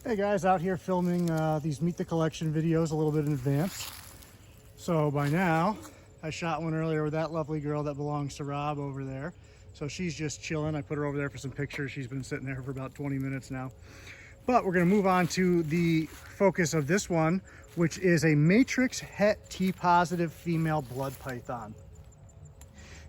Hey guys, out here filming these Meet the Collection videos a little bit in advance. So by now, I shot one earlier with that lovely girl that belongs to Rob over there. So she's just chilling. I put her over there for some pictures. She's been sitting there for about 20 minutes now. But we're gonna move on to the focus of this one, which is a Matrix Het T positive female blood python.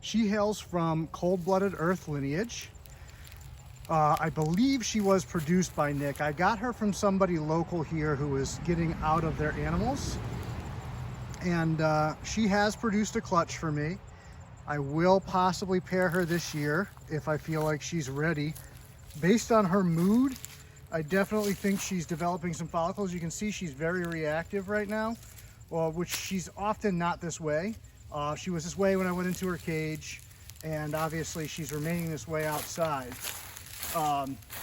She hails from cold-blooded Earth lineage. I believe she was produced by Nick. I got her from somebody local here who is getting out of their animals. And she has produced a clutch for me. I will possibly pair her this year if I feel like she's ready. Based on her mood, I definitely think she's developing some follicles. You can see she's very reactive right now, which she's often not this way. She was this way when I went into her cage, and obviously she's remaining this way outside.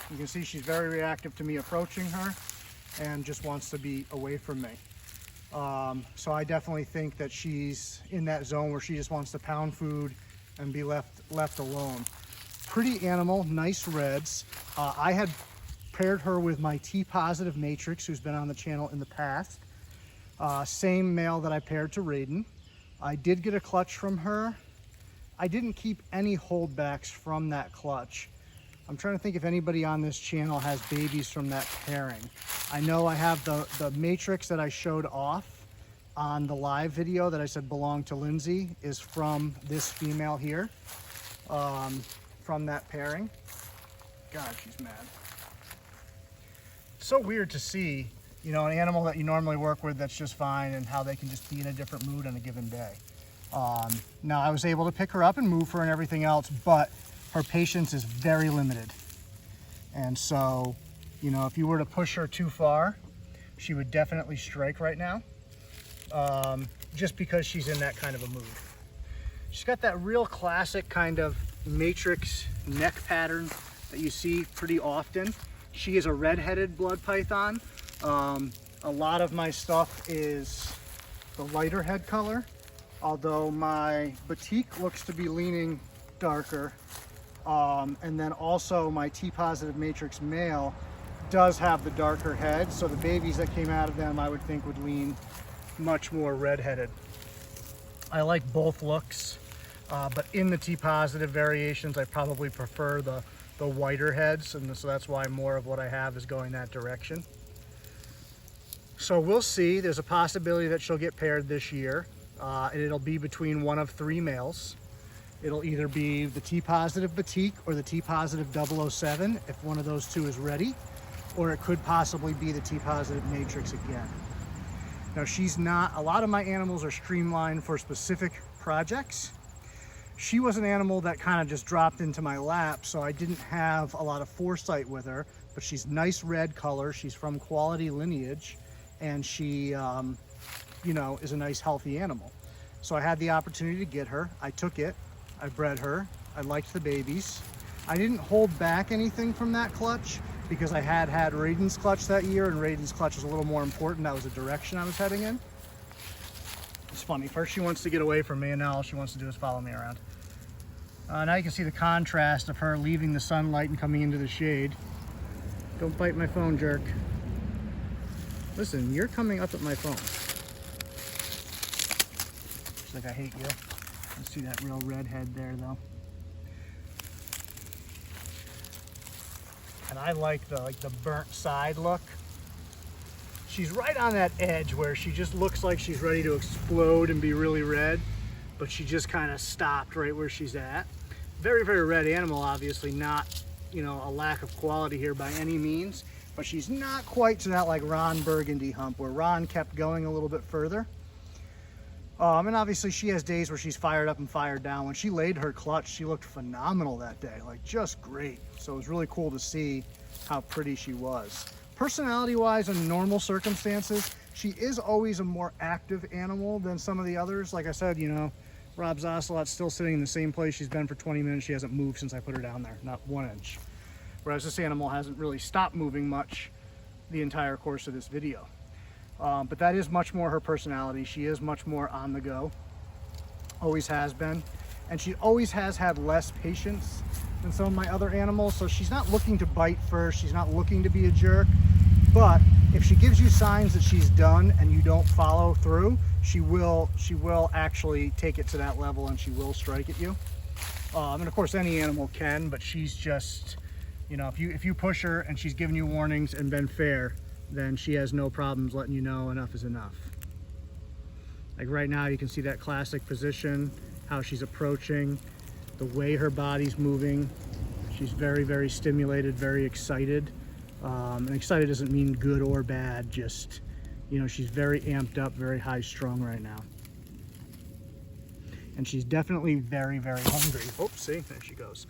You can see she's very reactive to me approaching her and just wants to be away from me. So I definitely think that she's in that zone where she just wants to pound food and be left alone. Pretty animal, nice reds. I had paired her with my T positive Matrix, who's been on the channel in the past. Same male that I paired to Raiden. I did get a clutch from her. I didn't keep any holdbacks from that clutch. I'm trying to think if anybody on this channel has babies from that pairing. I know I have the Matrix that I showed off on the live video that I said belonged to Lindsay is from this female here, from that pairing. God, she's mad. So weird to see, you know, an animal that you normally work with that's just fine and how they can just be in a different mood on a given day. Now I was able to pick her up and move her and everything else, but her patience is very limited. And so, you know, if you were to push her too far, she would definitely strike right now, just because she's in that kind of a mood. She's got that real classic kind of Matrix neck pattern that you see pretty often. She is a red-headed blood python. A lot of my stuff is the lighter head color, although my batik looks to be leaning darker. And then also my T positive Matrix male does have the darker head, so the babies that came out of them I would think would lean much more red-headed. I like both looks, but in the T positive variations I probably prefer the whiter heads, and so that's why more of what I have is going that direction. So we'll see. There's a possibility that she'll get paired this year, and it'll be between one of three males. It'll either be the T positive batik or the T positive 007 if one of those two is ready, or it could possibly be the T positive Matrix again. Now she's not, a lot of my animals are streamlined for specific projects. She was an animal that kind of just dropped into my lap, so I didn't have a lot of foresight with her, but she's nice red color. She's from quality lineage, and she, you know, is a nice healthy animal. So I had the opportunity to get her. I took it. I bred her. I liked the babies. I didn't hold back anything from that clutch because I had Raiden's clutch that year, and Raiden's clutch was a little more important. That was the direction I was heading in. It's funny. First she wants to get away from me, and now all she wants to do is follow me around. Now you can see the contrast of her leaving the sunlight and coming into the shade. Don't bite my phone, jerk. Listen, you're coming up at my phone. It's like I hate you. You see that real red head there though. And I like the burnt side look. She's right on that edge where she just looks like she's ready to explode and be really red, but she just kind of stopped right where she's at. Very, very red animal, obviously not, you know, a lack of quality here by any means, but she's not quite to that like Ron Burgundy hump where Ron kept going a little bit further. And obviously she has days where she's fired up and fired down. When she laid her clutch, she looked phenomenal that day, like just great. So it was really cool to see how pretty she was. Personality-wise, in normal circumstances, she is always a more active animal than some of the others. Like I said, you know, Rob's ocelot's still sitting in the same place she's been for 20 minutes. She hasn't moved since I put her down there, not 1 inch. Whereas this animal hasn't really stopped moving much the entire course of this video. But that is much more her personality. She is much more on the go, always has been. And she always has had less patience than some of my other animals. So she's not looking to bite first. She's not looking to be a jerk. But if she gives you signs that she's done and you don't follow through, she will actually take it to that level and she will strike at you. And of course any animal can, but she's just, you know, if you push her and she's giving you warnings and been fair, then she has no problems letting you know enough is enough. Like right now you can see that classic position, how she's approaching, the way her body's moving. She's very, very stimulated, very excited. And excited doesn't mean good or bad, just, you know, she's very amped up, very high strung right now. And she's definitely very, very hungry. Oh, see, there she goes.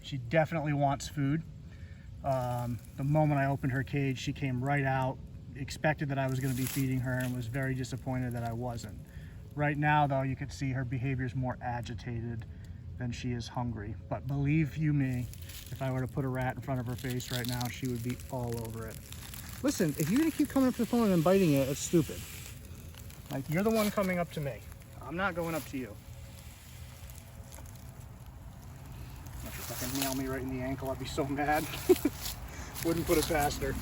She definitely wants food. The moment I opened her cage, she came right out, expected that I was going to be feeding her, and was very disappointed that I wasn't. Right now, though, you could see her behavior is more agitated than she is hungry. But believe you me, if I were to put a rat in front of her face right now, she would be all over it. Listen, if you're going to keep coming up to the phone and biting it, it's stupid. Like, you're the one coming up to me. I'm not going up to you. If you fucking nail me right in the ankle, I'd be so mad. Wouldn't put it past her.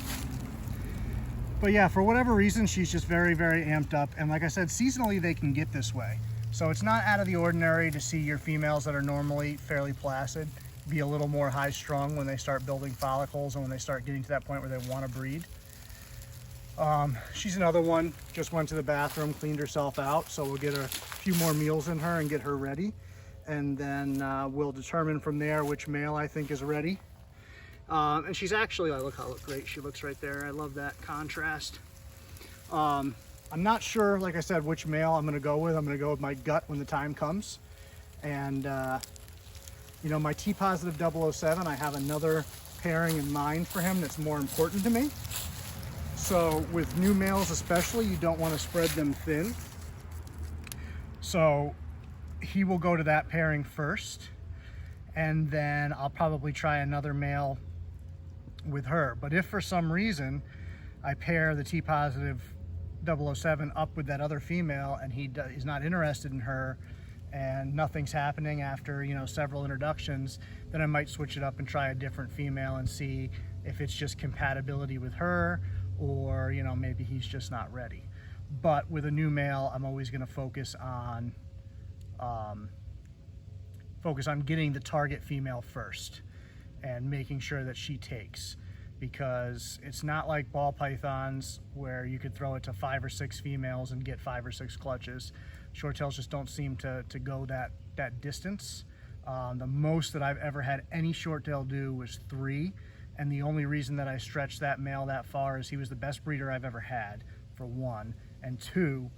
But yeah, for whatever reason, she's just very, very amped up. And like I said, seasonally they can get this way. So it's not out of the ordinary to see your females that are normally fairly placid be a little more high strung when they start building follicles and when they start getting to that point where they want to breed. She's another one, just went to the bathroom, cleaned herself out. So we'll get a few more meals in her and get her ready. And then we'll determine from there which male I think is ready. And she's actually, look how great she looks right there. I love that contrast. I'm not sure, like I said, which male I'm going to go with. I'm going to go with my gut when the time comes. And, you know, my T-positive 007, I have another pairing in mind for him that's more important to me. So with new males especially, you don't want to spread them thin. So he will go to that pairing first. And then I'll probably try another male with her. But if for some reason I pair the T-positive 007 up with that other female and he's not interested in her and nothing's happening after, you know, several introductions, then I might switch it up and try a different female and see if it's just compatibility with her or, you know, maybe he's just not ready. But with a new male, I'm always going to focus on getting the target female first and making sure that she takes, because it's not like ball pythons where you could throw it to 5 or 6 females and get 5 or 6 clutches. Short-tails just don't seem to go that distance. The most that I've ever had any short-tail do was 3, and the only reason that I stretched that male that far is he was the best breeder I've ever had, for 1, and 2,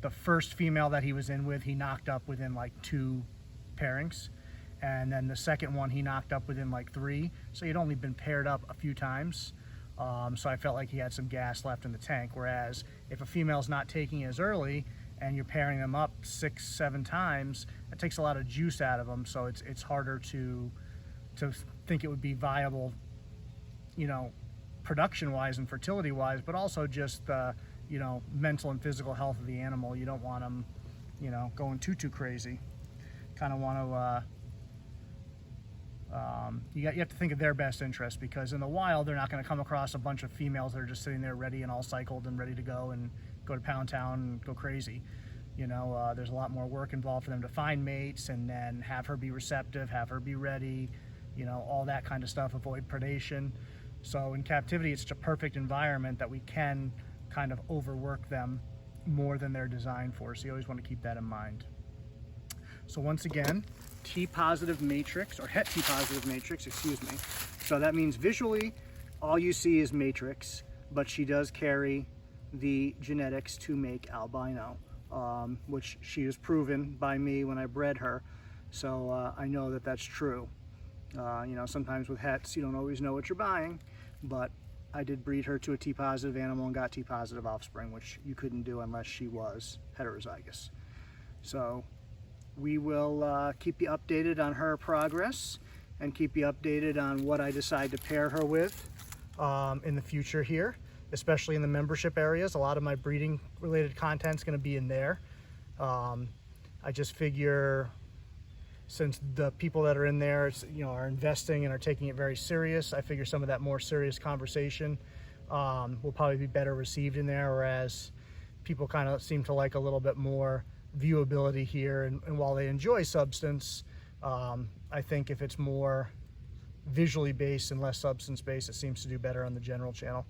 the first female that he was in with, he knocked up within like 2 pairings. And then the second one he knocked up within like 3, so he'd only been paired up a few times. So I felt like he had some gas left in the tank. Whereas if a female's not taking as early and you're pairing them up 6, 7 times, it takes a lot of juice out of them. So it's harder to think it would be viable, you know, production-wise and fertility-wise, but also just you know, mental and physical health of the animal. You don't want them, you know, going too crazy. Kind of want to. You have to think of their best interest, because in the wild they're not going to come across a bunch of females that are just sitting there ready and all cycled and ready to go to Pound Town and go crazy. You know, there's a lot more work involved for them to find mates and then have her be receptive, have her be ready, you know, all that kind of stuff, avoid predation. So in captivity, it's such a perfect environment that we can kind of overwork them more than they're designed for. So you always want to keep that in mind. So once again, T-positive matrix, or Het T-positive matrix, excuse me. So that means visually, all you see is matrix, but she does carry the genetics to make albino, which she is proven by me when I bred her. So I know that that's true. You know, sometimes with hets, you don't always know what you're buying, but I did breed her to a T-positive animal and got T-positive offspring, which you couldn't do unless she was heterozygous. So we will keep you updated on her progress and keep you updated on what I decide to pair her with in the future here, especially in the membership areas. A lot of my breeding related content is going to be in there. I just figure since the people that are in there, are investing and are taking it very serious, I figure some of that more serious conversation will probably be better received in there, whereas people kind of seem to like a little bit more viewability here. And while they enjoy substance, I think if it's more visually based and less substance based, it seems to do better on the general channel.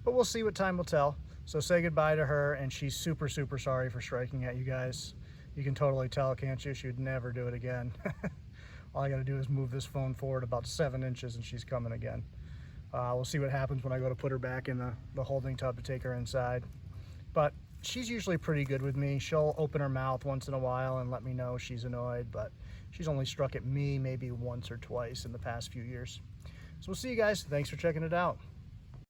But we'll see what time will tell. So say goodbye to her, and she's super, super sorry for striking at you guys. You can totally tell, can't you? She would never do it again. All I gotta do is move this phone forward about 7 inches and she's coming again. We'll see what happens when I go to put her back in the holding tub to take her inside. But she's usually pretty good with me. She'll open her mouth once in a while and let me know she's annoyed, but she's only struck at me maybe once or twice in the past few years. So we'll see you guys. Thanks for checking it out.